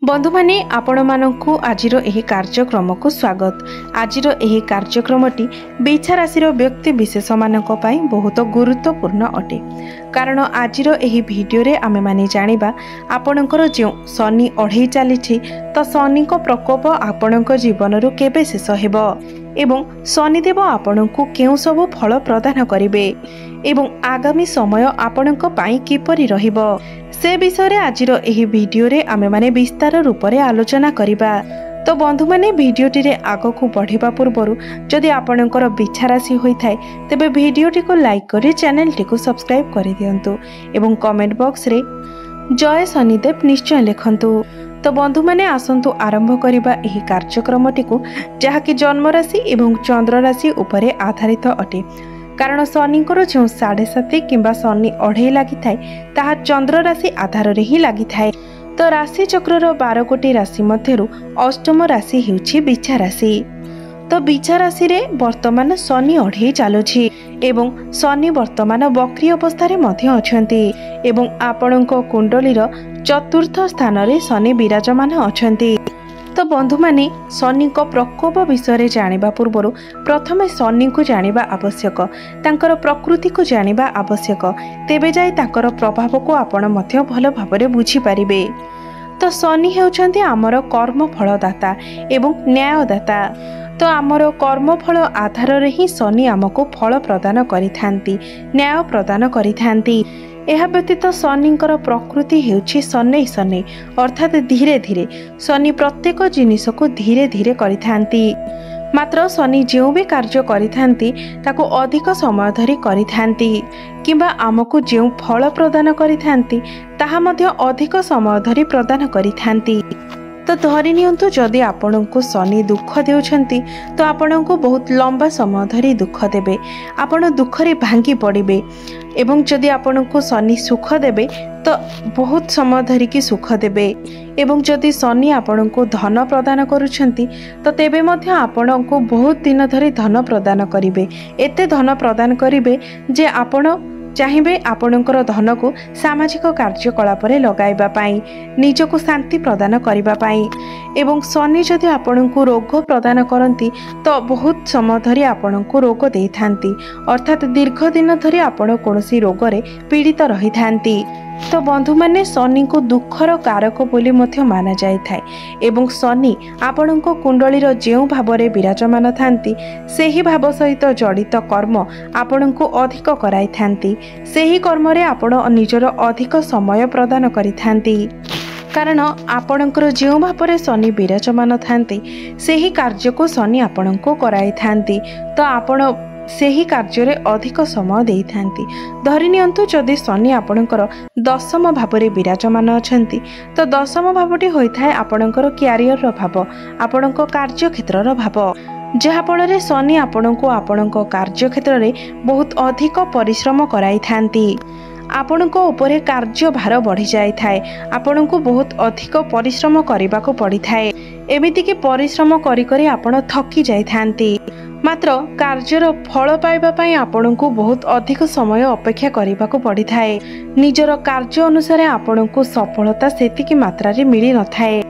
बंधु माने आपण मानकु आजिर एही कार्यक्रम को स्वागत। आजिर एही कार्यक्रमटी बिछा राशि व्यक्ति विशेष मानक पई बहुत गुरुत्वपूर्ण अटे। कारण आजिर एही भिडियो रे आमे माने जानिबा आपणकर जो शनि अढ़ई चली तो शनि को प्रकोप आपणक जीवन रु केबे शेष हेबो एवं शनिदेव आपणकु केउ सब फल प्रदान करिवे एवं आगामी समय आपणक पई किपरि रहिबो से विषय रे आजिर एही भिडियो रे आमे माने विस्तार रूप रे आलोचना करिबा। तो बंधु माने भिडियोटी रे आगकु बढ़िबा पूर्वरु जदि आपणकर बिछा राशि होई थाए तेबे भिडियोटी को लाइक करी चैनलटी को सब्सक्राइब करि दियंतु एवं कमेंट बॉक्स रे जय शनिदेव निश्चय लिखंतु। तो बंधु माने आसंतु आरंभ करिबा एही कार्यक्रमटी को जहाँकि जन्म राशि एवं चंद्र राशि उपरे आधारित अटे। कारण शनिकर जो 7.5 किंबा शनि अढ़ई लगी थाए ताहा चंद्र राशि आधार रे ही लगी थाए। तो राशि चक्रर 12 गोटी राशि मध्यरु अष्टम राशि हेउछि बिछा राशि। तो बिछा राशि रे वर्तमान शनि अढ़ई चालुछि एवं शनि वर्तमान वक्री अवस्था रे मध्य अछंती एवं आपणक कुंडलीर चतुर्थ स्थान रे शनि विराजमान अछंती। तो बंधु माने शनि को प्रकोप विषय जानिबा पूर्वरु प्रथमे शनि को जानिबा आवश्यक, तांकर प्रकृति को जानिबा आवश्यक, तेबे जाय तांकर प्रभाव को आपण मध्य भल भाबरे बुझी पारिबे। तो शनि हेउछंती आमर कर्म फलदाता एवं न्यायदाता। तो आमर कर्म फल आधार रे ही शनि आमको फल प्रदान करिथांती, न्याय प्रदान करिथांती। यह व्यतीत शनिंकर प्रकृति हेउछि शनै शनै अर्थात धीरे धीरे। शनि प्रत्येक जिनिस को धीरे धीरे करिथांती। मात्र शनि जो भी कार्य करिथांती ताको अधिक समय धरी करिथांती किंबा आमको जो फल प्रदान करिथांती ताहा मध्य अधिक समय धरी प्रदान करिथांती। तो धरि नियंतु जदि आपणको शनि दुख देउछंती तो आपणको बहुत लंबा समय धरी दुख देबे, आपण दुख रे भांगी पड़िबे। एवं जदि आपणको शनि सुख देबे तो बहुत समय धरी की सुख देबे। एवं जदि शनि आपणको धन प्रदान करूछंती तो तेबे मध्य आपणको बहुत दिन धरी धन प्रदान करिवे। एते धन प्रदान करिवे जे आपण चाहिए आपणकर धन को सामाजिक कार्यकलाप लगाइबा पाई, निजको शांति प्रदान करिबा पाई। एवं शनि जदि आपणको रोग प्रदान करती तो बहुत समय धरी आपणको रोग देई थांती, अर्थात दीर्घ दिन धरी आपण कोनोसी रोग रे पीड़ित रही थांती। तो बंधु माने शनि को दुखर कारक बोली मध्य माना जाय थाए एवं शनि आपणको कुंडलीर जेउ भावरे विराजमान थांती सेही भाव सहित जड़ित कर्म आपणको अधिक कराई थांती। सेही कर्म रे आपण निजर अधिक समय प्रदान करि थांती। कारण आपणकर जेउ भावरे शनि विराजमान थांती सेही कार्य को शनि आपणको कराई थांती। तो आपण सेही कार्य रे अधिक समय देई थांती। धरि नियंतु जदि शनि आपणकर दशम भावरे विराजमान अछंती तो दशम भावटी होई थाए आपणकर क्यारियर रो भाव, आपणक कार्य क्षेत्र रो भाव, जहा फल शनि आपणको आपणक कार्य क्षेत्र रे बहुत अधिक परिश्रम कराई थांती। आपणको उपरे कार्य भार बढ़ी जाय थाए, आपणको बहुत अधिक परिश्रम करिबा को पड़ी थाए। एमिति कि परिश्रम करी करी आपण थकी जाय थांती। मात्र कार्यर फल पाइबा पई आपणको बहुत अधिक समय अपेक्षा करिबा को पड़ी थाए। निजर कार्य अनुसार आपणको सफलता सेतिकी मात्रा रे मिली न थाए।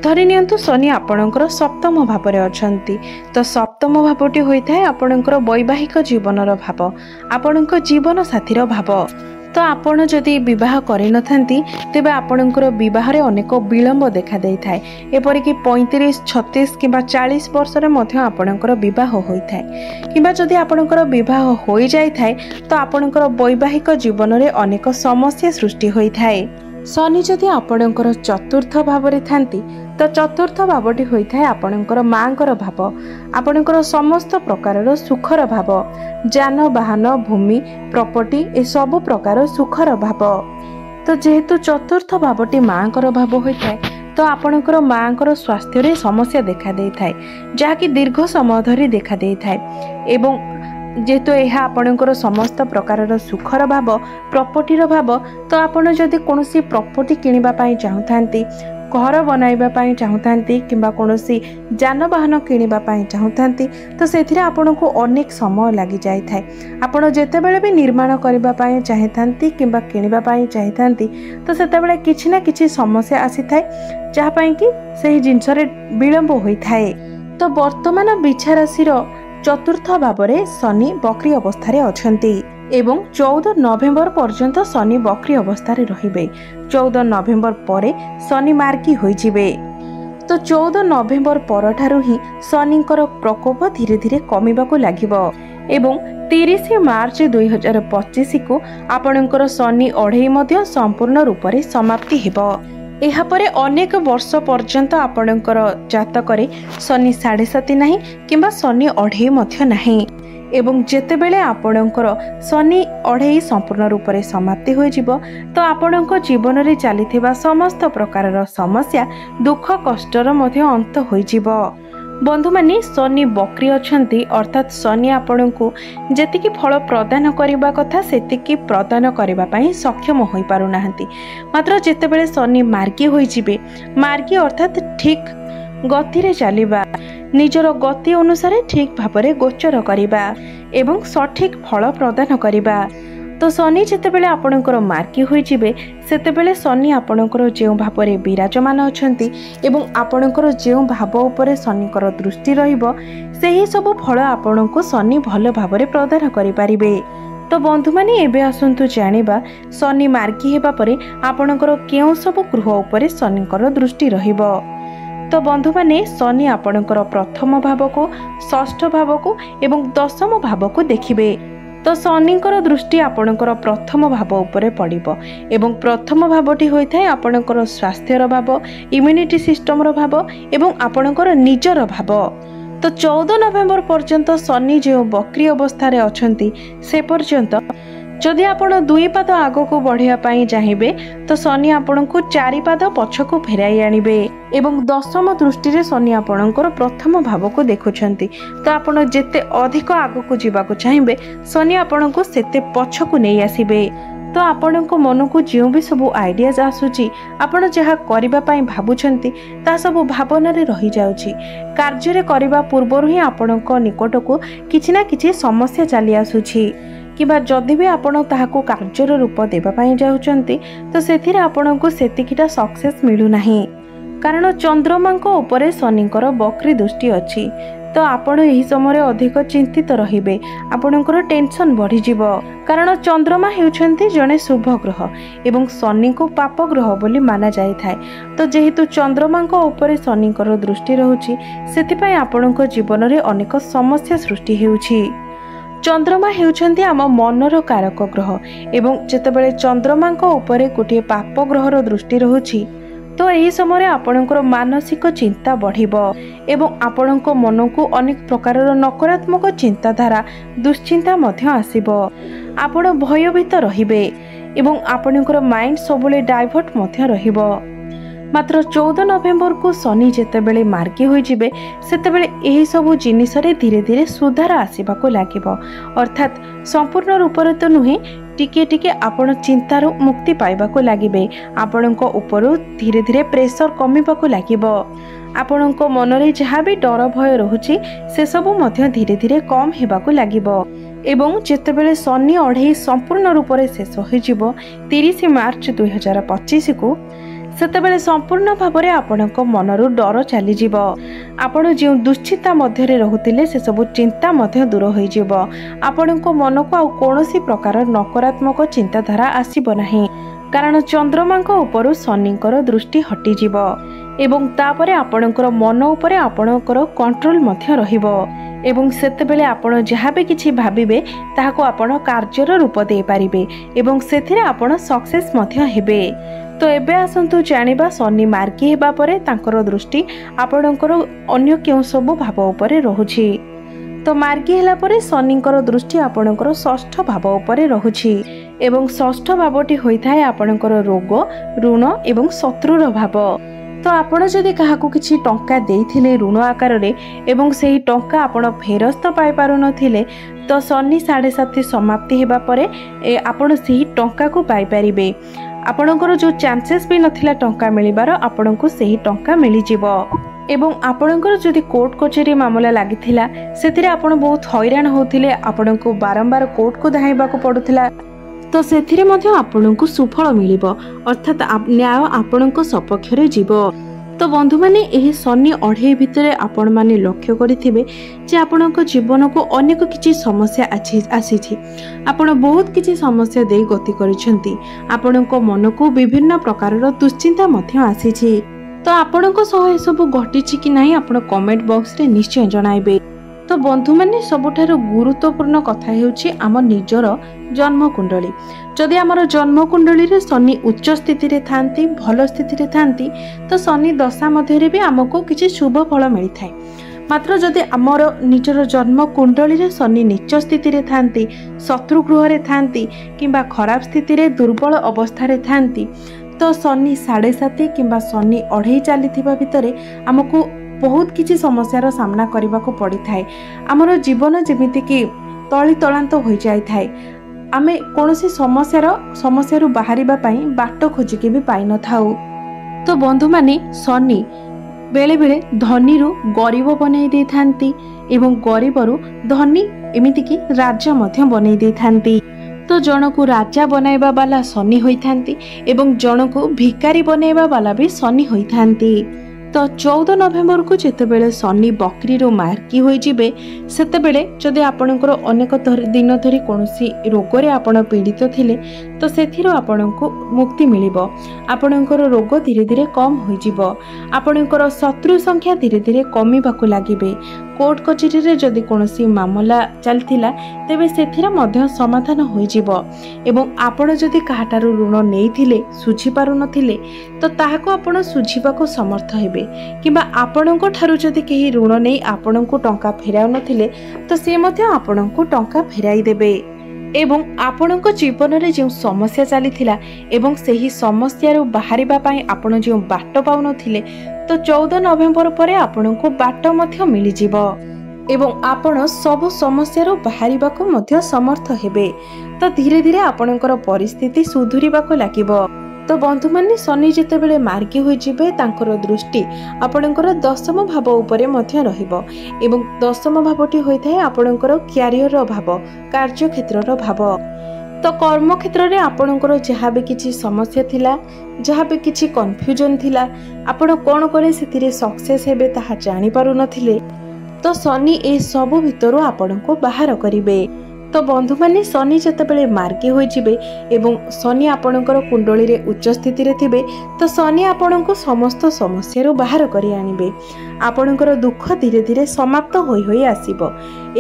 धरि नियंतु शनि आपणकर सप्तम भावरे अछंती तो सप्तम भावटी होई थाए आपणकर वैवाहिक जीवनर भाव, आपणक जीवन साथीर भाव। तो आपण जदि विवाह करि नथांती तेबे आपणकर विवाह रे अनेक विलंब देखा देई थाए। एपरि कि 35, 36 किंबा 40 वर्ष रे मध्य आपणकर विवाह होई थाए। किंबा जदि आपणकर विवाह होई जाय थाए तो आपणकर वैवाहिक जीवन रे अनेक समस्या सृष्टि होई थाए। शनि जदि आपणकर चतुर्थ भावरे थांती तो चतुर्थ भावटी होई थाए आपणकर मांकर भाव, आपणकर समस्त प्रकारर सुखर भाव, जानवाहन भूमि प्रॉपर्टी ए सब प्रकार सुखर भाव। तो जेहेतु चतुर्थ भावटी मांकर भाव होई थाए तो आपणकर मांकर स्वास्थ्य रे समस्या देखा देई थाए, जहा कि दीर्घ समय धरी देखा देई थाए। एवं जेहेतु यह आपणकर समस्त प्रकार सुखर भाव प्रॉपर्टीर भाव तो आपण जदि कौन प्रॉपर्टी किणवाई चाहूँ घर बनवाई चाहूँ कि कौन जानवाहन किणवाई चाहूँ तो से आपण को अनेक समय लगी जाए आपड़ जिते बड़े भी निर्माण करने चाहती कि किणवाई चाहती तो से किसी ना किसी समस्या आसी था जहाँपाई कि सही जिनस विलंब होता है। तो वर्तमान बिछा राशि चतुर्थ भाव में शनि वक्री अवस्था अछंती एवं 14 नवेम्बर पर्यंत शनि वक्री अवस्था रहिबे। 14 नवेम्बर परे शनि मार्गी होइजिबे। तो 14 नवेम्बर परठारु ही शनिकर प्रकोप धीरे धीरे कमिबाकू लागिबो एवं 30 मार्च 2025 को आपणकर शनि अढ़ई मध्य संपूर्ण रूप से समाप्ति हेबो। एहा परे अनेक वर्ष पर्यंत आपणकर जातकरे शनि 7.5 नाही किंबा शनि अढ़ई मध्य नाही एवं जेतेबेले आपणकर शनि अढ़ई संपूर्ण रूप से समाप्ति हो जिवो तो आपणक जीवन में चलीथिबा समस्त प्रकार समस्या दुख कष्टर मध्य अंत हो जिवो। बंधु माने शनि वक्री अछंती अर्थात शनि आपण को जेतिकी फल प्रदान करने कथा सेतिकी प्रदान करबा पई सक्षम होई पारु नाहंती। मात्र जेतेबेले शनि मार्गी होई जिवे मार्गी अर्थात ठीक गति रे चलिबा निजर गति अनुसार ठीक भाव गोचर करबा एवं सठिक फल प्रदान करबा। तो शनि जितेबेले आपणकर मार्गी होई जिवे सेतेबेले शनि आपणकर जेउ भाव में विराजमान अछंती एवं आपणकर जेउ भाव उपरे शनिकर दृष्टि रहिबो सेही सब फल आपणको शनि भल भाव में प्रदान करि पारिबे। तो बंधु माने एबे आसंतु जानिबा शनि मार्गी हेबा परे आपणकर केउ सब गृह उपरे शनिकर दृष्टि रहिबो। तो बंधु माने शनि आपणकर प्रथम भाव को षष्ठ भाव को एवं दशम भाव को देखिबे। तो शनिकर दृष्टि आपणकर प्रथम भाव उपरे पड़िबो एवं प्रथम भावटी होइथाय आपणकर स्वास्थ्यर भाव इम्यूनिटी सिस्टम रो भाव एवं आपणकर निजर भाव। तो 14 नवेम्बर पर्यंत शनि जो वक्री अवस्था रे अछंती से पर्यंत जदि आपण 2 पाद आगो को बढ़िया पाई चाहिए तो शनि आपण को 4 पाद पछको फेराई आनिबे एवं दशम दृष्टि रे शनि आपणकर प्रथम भाव को देखुछंती। तो आपण जेते अधिक आगो को जीवा चाहिए शनि आपण को सेते पछको नहीं आसीबे। तो आपण को मन को जो भी सब आइडियाज आसुची आपण जहाँ करबा पई भाबुछंती ता सब भावना रे रही जाउची। कार्य रे करबा पूर्व ही आपण को निकट को किछि ना किछि समस्या चली आसुची किबा जदि भी आपण ताहाको कार्यर रूप देबा पई जाउचंती तो सेथिरे आपण को सेतिकिटा सक्सेस मिलु नाही कारण चंद्रमा को ऊपर शनिकर वक्री दृष्टि अछि। तो आपण एही समय अधिक चिंतित रहिबे आपणकर टेंशन बढ़ी जिवो कारण चंद्रमा हेउछंती जने शुभ ग्रह एवं शनि को पाप ग्रह बोली माना जाय थाए। तो जेहेतु चंद्रमा को ऊपर शनिकर दृष्टि रहुछि सेतिपय आपणक जीवन रे अनेक समस्या सृष्टि हेउछि। चंद्रमा हेउछंती आम मनर कारक ग्रह एवं जेतेबेले चंद्रमा को ऊपर गोटे पाप ग्रहर दृष्टि रहुछि तो यही समय आपणकर मानसिक चिंता बढ़िबो एवं आपणक मन को अनेक प्रकार नकारात्मक चिंताधारा दुश्चिंता मध्य आसीबो। आपण भयभीत रहिबे एवं आपणकर माइंड सबले डाइवर्ट मध्य रहिबो। मात्र 14 नवेम्बर को शनि जेतेबेले मार्गी होई जिवे सेतेबेले एही सब जिनिस रे धीरे धीरे सुधार आसीबाको लागिबो अर्थात संपूर्ण रूप रे तो नुहे टिके टिके आपण चिंतारू मुक्ति पाइबाको लागिबे। आपणको ऊपर धीरे धीरे प्रेशर कमिबाको लागिबो। आपणको मन रे जहाँ भी डर भय रहुछि से सब मध्य धीरे धीरे कम हेबाको लागिबो एवं जेतेबेले शनि अढ़ई संपूर्ण रूप से शेष हो जिवो 30 मार्च 2025 को सेतेबेले संपूर्ण भाव में आपणको मनरू डर चली जिवो। आपण जो दुश्चिंता मध्य रहुतिले से सब चिंता मध्य दूर हो जिवो। आपणको मन को आ कोनोसी प्रकार नकारात्मक चिंताधारा आसीबो नाही कारण चंद्रमा को ऊपर शनिकर दृष्टि हटि जिवो एवं तापरे आपणकर मन उपरे आपणकर कंट्रोल मध्य रहिबो एवं सेतेबेले आपण जहाँ भी किछि भाबिबे ताहाको आपण कार्यर रूप दे पारिबे एवं सेथिरे आपण सक्सेस मध्य हेबे। तो एबे आसंतु जानिबा शनि मार्गी हेबा परे तांकर दृष्टि आपणकर अन्य केउ सब भाव उपरे रहुछि। तो मार्गी हेला परे शनिकर दृष्टि आपणकर षष्ठ भाव उपरे रहुछि एवं षष्ठ भावटी होइथाय आपणकर रोग ऋण एवं शत्रुर भाव। तो आपण जदि काहाकू किछि टंका देइथिले ऋण आकार रे एवं सेही टंका आपण फेरस्त पाई पारु नथिले तो शनि 7.5 समाप्ति हेबा परे आपण सही टंका को पाई परिबे। आपणकर जो चांसेस भी नथिला टंका मिलिबार आपणको सही टंका मिली जिवो। एवं आपणकर जदि कोर्ट कचेरी मामला लागिथिला सेथिरे आपण बहुत हैरान होथिले, आपणको बारंबार कोर्ट को धाइबा को पडुथिला, तो सेथिरे मध्ये आपणको सुफल मिलिबो, अर्थात न्याय आपणको सपक्षरे जीवो। तो बंधु माने एही शनि अढ़े भितरे आपण माने लक्ष्य करिथिबे जे आपणको जीवन को अनेक किछि समस्या आसी आपण बहुत किछि समस्या दे गति करिसेंती, आपणको मन को विभिन्न प्रकार दुश्चिंता मध्ये आसी। तो आपणको सह सब घटिछि कि नाही आपण कमेंट बॉक्स रे निश्चय जणाइबे। तो बंधु माने सबुठार गुरुत्वपूर्ण कथा हेउछि आम निजर जन्म कुंडली। जदि आमर जन्म कुंडली रे शनि उच्च स्थिति रे थांती, भल स्थिति रे थांती, तो शनि दशा मध्य रे भी आमको किछि शुभ फल मिलि थाए। मात्र जदि आमर निजर जन्म कुंडली रे शनि नीच स्थिति रे थांती, शत्रु गृह रे थांती किंबा खराब स्थिति रे दुर्बल अवस्था रे थांती, तो शनि 7.5 किंबा शनि 2.5 चलीथिबा भितरे आमको बहुत किछि समस्यार सामना करने को पड़ी थाए। आमर जीवन जेमिति कि तली तलांत हो जाई थाए, आमे कोनोसी समस्यारू बाहरिबा पई बाट खोजिके भी पाई न थाउ। तो बंधु माने शनि बेले बेले धनी रु गरीब बनै दे थांती एवं गरीबरू धनी एमिति कि राजा मध्य बनै दे थांती। तो जनकु राजा बनाइबा वाला शनि होई थांती एवं जनकु भिकारी बनाइबा वाला भी शनि होई थांती। तो 14 नवेम्बर को जेतेबेले शनि बकरी रो मार्की होई जिबे सेतेबेले जदि आपणकर अनेक दिन धरी कोनोसी रोग रे आपण पीड़ित थिले तो सेथिरो आपणको मुक्ति मिलिबो, आपणकर रोग धीरे धीरे कम होई जिवो, आपणकर शत्रु संख्या धीरे धीरे कमिबाकू लागिबे। कोर्ट कचेरी रे जदि कोनोसी मामला चलथिला तेबे सेथिरा मध्य समाधान होई जिवो एवं आपण जदि काहाटारू ऋण नेइथिले सुझी पारु नथिले तो ताहाको आपण सुझीबाकू समर्थ हेबे, किबा आपणको ठारू जदि केही ऋण नै आपणको टंका फेराउ नथिले तो से मध्य आपणको टंका फेराई देबे। एवं आपणको जीवन रे जे समस्या चलीथिला एवं सेही समस्या रो बाहरिबा पई आपण जे बाट पाउ नथिले तो 14 नवेम्बर परे आपणको बाट मध्य मिली जिवो एवं आपण सब समस्या रो बाहरिबाकू मध्य समर्थ हेबे। तो धीरे धीरे आपणकर परिस्थिति सुधुरिबाकू लागिबो। तो बंधु माने शनि जेतेबेले मार्गी होई जिबे तांकर दृष्टि आपणकर दशम भाव उपरे मध्य रहिबो एवं दशम भावटी होइथाय आपणकर क्यारियर रो भाव, कार्य क्षेत्र रो भाव। तो कर्म क्षेत्र रे आपणकर जहाँ भी किछि समस्या थिला, जहाँ भी किछि कन्फ्यूजन थिला, आपण कोन करे सेतिरे सक्सेस हेबे ताहा जानि पारु नथिले, तो शनि ए सब भितरु आपणको बाहर करिवे। तो बंधु माने शनि जेतेबेले मार्गी होई जिबे एवं शनि आपणकर कुंडली रे उच्च स्थिति रे थिबे तो शनि आपणको समस्त समस्या रो बाहर करि आनिबे, आपणकर दुख धीरे धीरे समाप्त होई होई आसीबो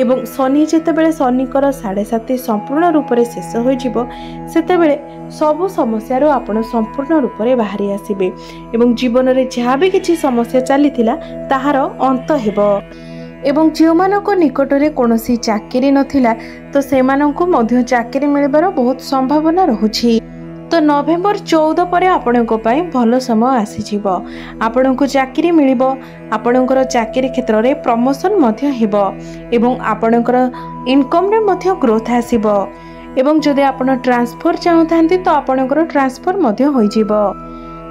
एवं शनि जेतेबेले शनिकर 7.5 संपूर्ण रूप रे शेष होई जिवो सेतेबेले सब समस्या रो आपण संपूर्ण रूप रे बाहरी आसीबे एवं जीवन रे जहाँ भी किछि समस्या चलीथिला ताहार अंत हेबो। एवं जो मानक निकट में कौनसी चाकरी नथिला तो सेमानंकु मध्य चाकरी मिलबार बहुत संभावना रहुछि। तो नवेम्बर 14 पर आपणको पई भल समय आसीजिवो, आपणको चाकरी मिलिबो, आपणकर चाकरी क्षेत्र रे प्रमोशन मध्य हेबो एवं आपणकर इनकम रे मध्य ग्रोथ आसीबो एवं जदि आपण ट्रांसफर चाहतांती तो आपणकर ट्रांसफर मध्य होई जिवो।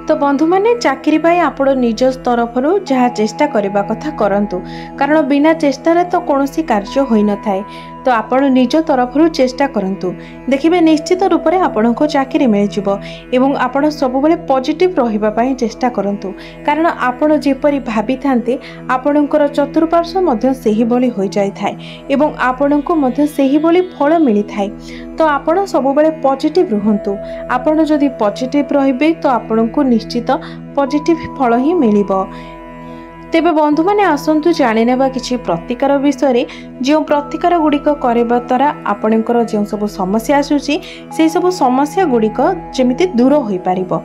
तो बंधु माने चाकरी पाई आपण निज तरफरु जहाँ चेष्टा करबा कथा करंतु, कारण बिना चेष्टा रे तो कोनोसी कार्य होई न थाए। तो आपण निज तरफरु चेष्टा करंतु, देखिबे निश्चित रूप से आपनको चाकरी मिल जिवो एवं आपण सब बेले पॉजिटिव रहिबा पाई चेष्टा करंतु, कारण आपण जेपरि भाबी थांते आपणकर चतुर्पार्श्व मध्य सेही बोली होई जाय थाए एवं आपणको मध्य सेही बोली फल मिली थाए। तो आपण सब बेले पॉजिटिव रहंतु, आपण जदि पॉजिटिव रहिबे तो आपणको निश्चित पॉजिटिव फल ही मिलिबो। तेबे बंधु माने आसंतु जानि नेबा किछि प्रतिकार विषय जो प्रतिकार गुड़िक करबा द्वारा आपणकर जो सब समस्या आसुची से सब समस्या गुड़िक जेमिति दूर होई पारिबो।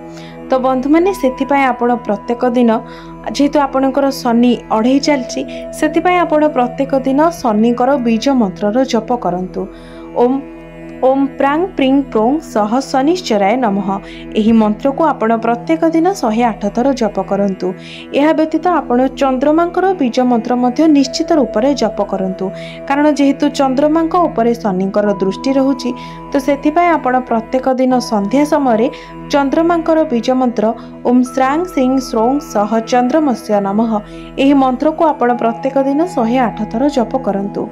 तो बंधु माने सेति पय आपण प्रत्येक दिन जेहेतु आपणकर शनि 2.5 चलची सेति पय आपण प्रत्येक दिन शनिकर बीज मंत्रर जप करंतु। ओम प्रांग प्रिंग प्रोंग सह शनिश्चराय नमः। यही मंत्र को आपण प्रत्येक दिन 108 थर जप करंतु। यह व्यतीत आपण चंद्रमांकर बीज मंत्र मध्य निश्चित रूप से जप करंतु, कारण जेहेतु चंद्रमांक उपरे शनिंकर दृष्टि रहुछि, तो सेथिपाई आपण प्रत्येक दिन संध्या समय चंद्रमांकर बीज मंत्र ओम श्रांग श्रींग श्रोंग सह चंद्रमस्य नमः यही मंत्र को आपण प्रत्येक दिन 108 थर जप करंतु।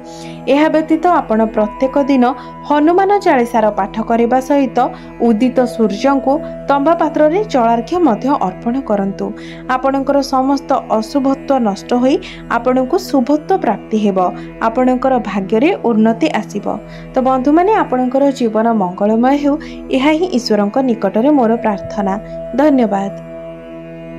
यह व्यतीत आपण प्रत्येक दिन हनुमान चालीसार पाठ करने सहित उदित सूर्य को तंबा पात्र रे जलार्घ्य मध्य अर्पण करंतु। आपणकर समस्त अशुभत्व नष्ट होई आपणको शुभत्व प्राप्ति हेबो, आपणकर भाग्य रे उन्नति आसीबो। तो बंधु माने आपणकर जीवन मंगलमय हेउ, यह ही ईश्वरक निकट रे मोर प्रार्थना। धन्यवाद।